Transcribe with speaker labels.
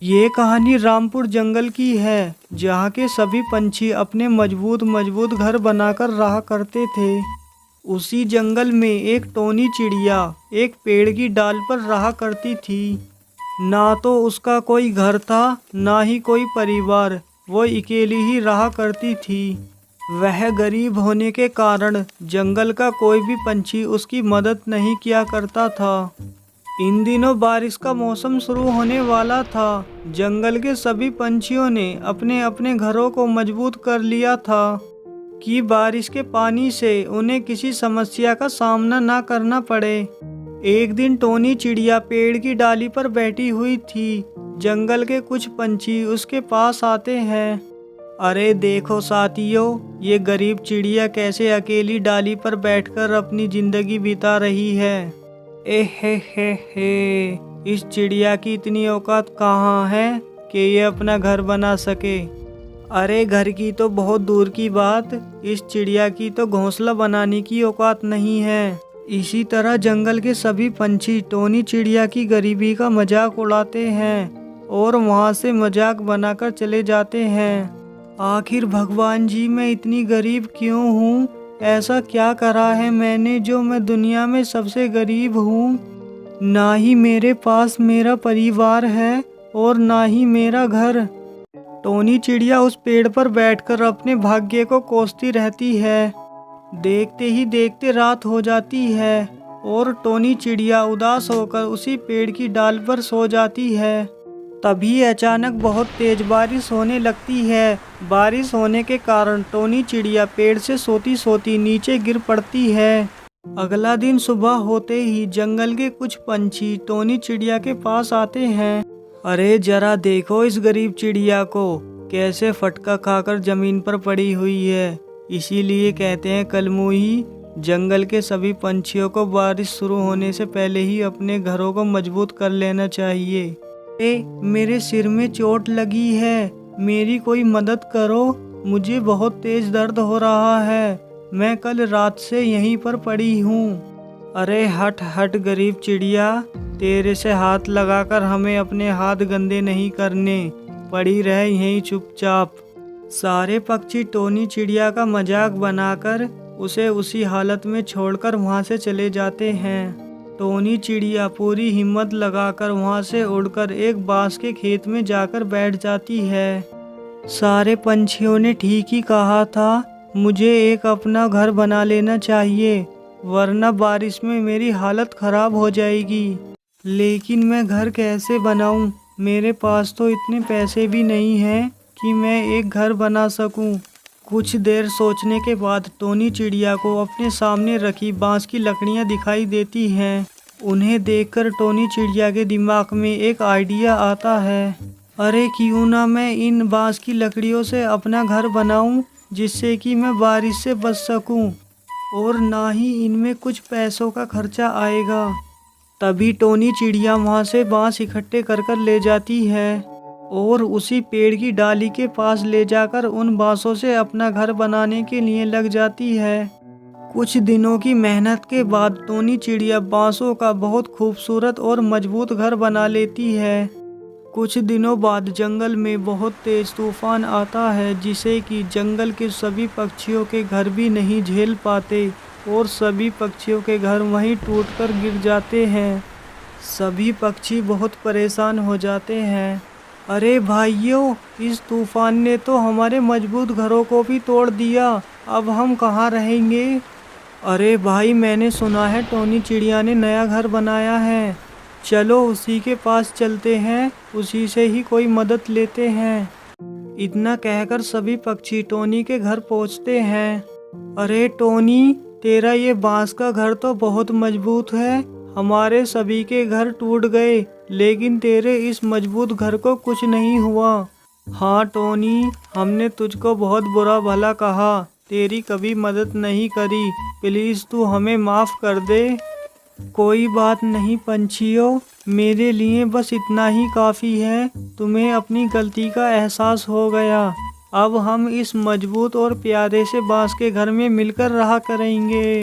Speaker 1: ये कहानी रामपुर जंगल की है, जहाँ के सभी पंछी अपने मजबूत मजबूत घर बनाकर रहा करते थे। उसी जंगल में एक टोनी चिड़िया एक पेड़ की डाल पर रहा करती थी। ना तो उसका कोई घर था, ना ही कोई परिवार। वो अकेली ही रहा करती थी। वह गरीब होने के कारण जंगल का कोई भी पंछी उसकी मदद नहीं किया करता था। इन दिनों बारिश का मौसम शुरू होने वाला था। जंगल के सभी पंछियों ने अपने अपने घरों को मजबूत कर लिया था कि बारिश के पानी से उन्हें किसी समस्या का सामना ना करना पड़े। एक दिन टोनी चिड़िया पेड़ की डाली पर बैठी हुई थी। जंगल के कुछ पंछी उसके पास आते हैं। अरे देखो साथियों, ये गरीब चिड़िया कैसे अकेली डाली पर बैठकर अपनी जिंदगी बिता रही है। हे, इस चिड़िया की इतनी औकात कहाँ है कि ये अपना घर बना सके। अरे घर की तो बहुत दूर की बात, इस चिड़िया की तो घोंसला बनाने की औकात नहीं है। इसी तरह जंगल के सभी पंछी टोनी चिड़िया की गरीबी का मजाक उड़ाते हैं और वहाँ से मजाक बनाकर चले जाते हैं। आखिर भगवान जी, मैं इतनी गरीब क्यों हूँ? ऐसा क्या करा है मैंने जो मैं दुनिया में सबसे गरीब हूँ? ना ही मेरे पास मेरा परिवार है और ना ही मेरा घर। टोनी चिड़िया उस पेड़ पर बैठकर अपने भाग्य को कोसती रहती है। देखते ही देखते रात हो जाती है और टोनी चिड़िया उदास होकर उसी पेड़ की डाल पर सो जाती है। तभी अचानक बहुत तेज बारिश होने लगती है। बारिश होने के कारण टोनी चिड़िया पेड़ से सोती सोती नीचे गिर पड़ती है। अगला दिन सुबह होते ही जंगल के कुछ पंछी टोनी चिड़िया के पास आते हैं। अरे जरा देखो इस गरीब चिड़िया को, कैसे फटका खाकर जमीन पर पड़ी हुई है। इसीलिए कहते हैं कलमुही, जंगल के सभी पंछियों को बारिश शुरू होने से पहले ही अपने घरों को मजबूत कर लेना चाहिए। मेरे सिर में चोट लगी है, मेरी कोई मदद करो, मुझे बहुत तेज दर्द हो रहा है, मैं कल रात से यहीं पर पड़ी हूँ। अरे हट हट गरीब चिड़िया, तेरे से हाथ लगाकर हमें अपने हाथ गंदे नहीं करने, पड़ी रह यहीं चुपचाप। सारे पक्षी टोनी चिड़िया का मजाक बनाकर उसे उसी हालत में छोड़कर वहाँ से चले जाते हैं। टोनी चिड़िया पूरी हिम्मत लगाकर वहाँ से उड़कर एक बांस के खेत में जाकर बैठ जाती है। सारे पंछियों ने ठीक ही कहा था, मुझे एक अपना घर बना लेना चाहिए, वरना बारिश में मेरी हालत खराब हो जाएगी। लेकिन मैं घर कैसे बनाऊं? मेरे पास तो इतने पैसे भी नहीं हैं कि मैं एक घर बना सकूं। कुछ देर सोचने के बाद टोनी चिड़िया को अपने सामने रखी बांस की लकड़ियां दिखाई देती हैं। उन्हें देखकर टोनी चिड़िया के दिमाग में एक आइडिया आता है। अरे क्यों ना मैं इन बांस की लकड़ियों से अपना घर बनाऊं, जिससे कि मैं बारिश से बच सकूं और ना ही इनमें कुछ पैसों का खर्चा आएगा। तभी टोनी चिड़िया वहाँ से बांस इकट्ठे कर कर ले जाती है और उसी पेड़ की डाली के पास ले जाकर उन बांसों से अपना घर बनाने के लिए लग जाती है। कुछ दिनों की मेहनत के बाद टोनी चिड़िया बांसों का बहुत खूबसूरत और मजबूत घर बना लेती है। कुछ दिनों बाद जंगल में बहुत तेज तूफान आता है, जिसे कि जंगल के सभी पक्षियों के घर भी नहीं झेल पाते और सभी पक्षियों के घर वहीं टूटकर गिर जाते हैं। सभी पक्षी बहुत परेशान हो जाते हैं। अरे भाइयों, इस तूफान ने तो हमारे मजबूत घरों को भी तोड़ दिया, अब हम कहाँ रहेंगे? अरे भाई, मैंने सुना है टोनी चिड़िया ने नया घर बनाया है, चलो उसी के पास चलते हैं, उसी से ही कोई मदद लेते हैं। इतना कहकर सभी पक्षी टोनी के घर पहुंचते हैं। अरे टोनी, तेरा ये बांस का घर तो बहुत मजबूत है, हमारे सभी के घर टूट गए, लेकिन तेरे इस मजबूत घर को कुछ नहीं हुआ। हाँ टोनी, हमने तुझको बहुत बुरा भला कहा, तेरी कभी मदद नहीं करी, प्लीज़ तू हमें माफ़ कर दे। कोई बात नहीं पंछियों, मेरे लिए बस इतना ही काफ़ी है, तुम्हें अपनी गलती का एहसास हो गया। अब हम इस मजबूत और प्यारे से बांस के घर में मिलकर रहा करेंगे।